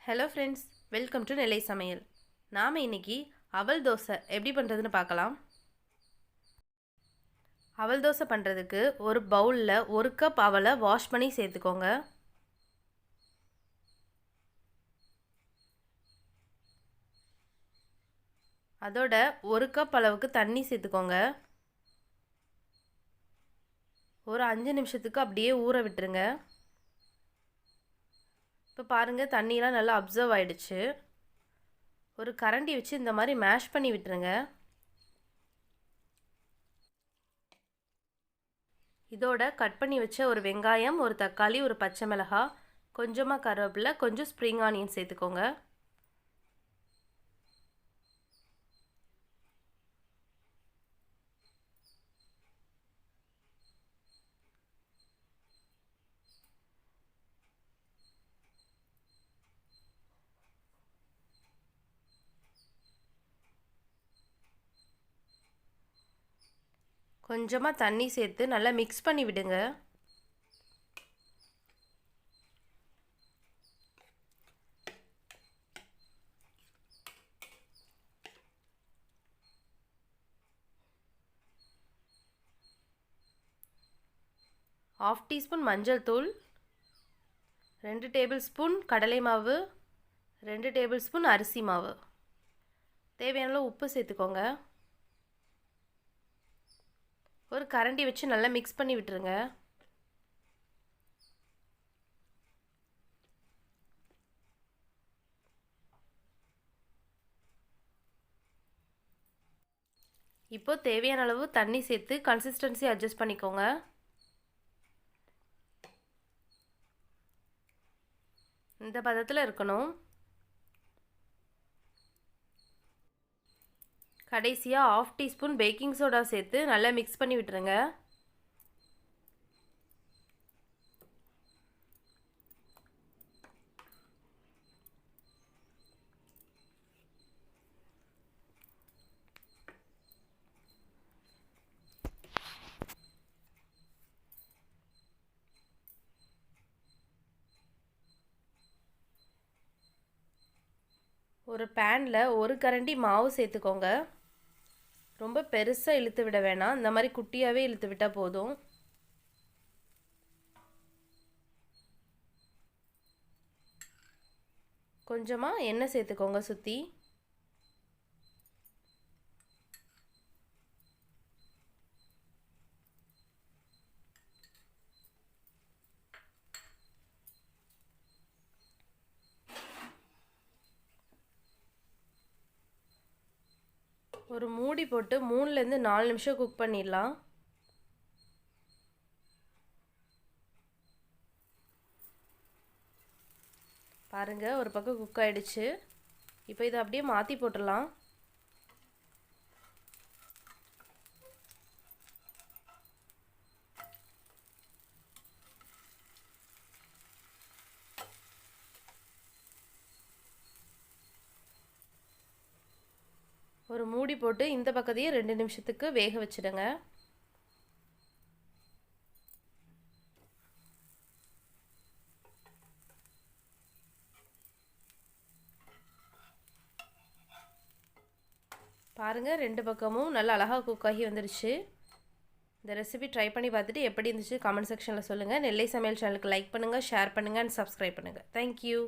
Hello friends, welcome to நெல்லை சமையல். நாம் இன்னைக்கு அவல் தோசை எப்படி பண்ணுறதுன்னு பார்க்கலாம். அவல் தோசை பண்ணுறதுக்கு ஒரு பவுலில் 1 கப் அவலை வாஷ் பண்ணி சேர்த்துக்கோங்க. அதோட 1 கப் அளவுக்கு தண்ணி சேர்த்துக்கோங்க. ஒரு 5 நிமிஷத்துக்கு அப்படியே ஊற விட்டுருங்க. இப்போ பாருங்கள், தண்ணியெலாம் நல்லா அப்சர்வ் ஆகிடுச்சு. ஒரு கரண்டி வச்சு இந்த மாதிரி மேஷ் பண்ணி விட்டுருங்க. இதோட கட் பண்ணி வச்ச ஒரு வெங்காயம், ஒரு தக்காளி, ஒரு பச்சை மிளகாய், கொஞ்சமாக கருவேப்பிலை, கொஞ்சம் ஸ்ப்ரிங் ஆனியன் சேர்த்துக்கோங்க. கொஞ்சமாக தண்ணி சேர்த்து நல்லா மிக்ஸ் பண்ணி விடுங்க. ½ டீஸ்பூன் மஞ்சள் தூள், 2 டேபிள் ஸ்பூன் கடலை மாவு, 2 டேபிள் ஸ்பூன் அரிசி மாவு, தேவையான உப்பு சேர்த்துக்கோங்க. ஒரு கரண்டி வச்சு நல்லா மிக்ஸ் பண்ணி விட்டுருங்க. இப்போ தேவையான அளவு தண்ணி சேர்த்து கன்சிஸ்டன்சி அட்ஜஸ்ட் பண்ணிக்கோங்க. இந்த பதத்தில் இருக்கணும். கடைசியாக ½ டீஸ்பூன் பேக்கிங் சோடா சேர்த்து நல்லா மிக்ஸ் பண்ணி விட்டுருங்க. ஒரு பேனில் ஒரு கரண்டி மாவு சேர்த்துக்கோங்க. ரொம்ப பெருசாக இழுத்து விட வேணாம், இந்த மாதிரி குட்டியாகவே இழுத்து விட்டால் போதும். கொஞ்சமாக எண்ணெய் சேர்த்துக்கோங்க சுற்றி. ஒரு மூடி போட்டு 3லேருந்து 4 நிமிஷம் குக் பண்ணிடலாம். பாருங்கள், ஒரு பக்கம் குக் ஆகிடுச்சு. இப்போ இதை அப்படியே மாற்றி போட்டுடலாம். ஒரு மூடி போட்டு இந்த பக்கத்தையும் 2 நிமிஷத்துக்கு வேக வச்சிடுங்க. பாருங்கள், 2 பக்கமும் நல்லா அழகாக குக் ஆகி வந்துடுச்சு. இந்த ரெசிபி ட்ரை பண்ணி பார்த்துட்டு எப்படி இருந்துச்சு கமெண்ட் செக்ஷனில் சொல்லுங்கள். நெல்லை சமையல் சேனலுக்கு லைக் பண்ணுங்கள், ஷேர் பண்ணுங்கள் அண்ட் சப்ஸ்கிரைப் பண்ணுங்கள். தேங்க்யூ.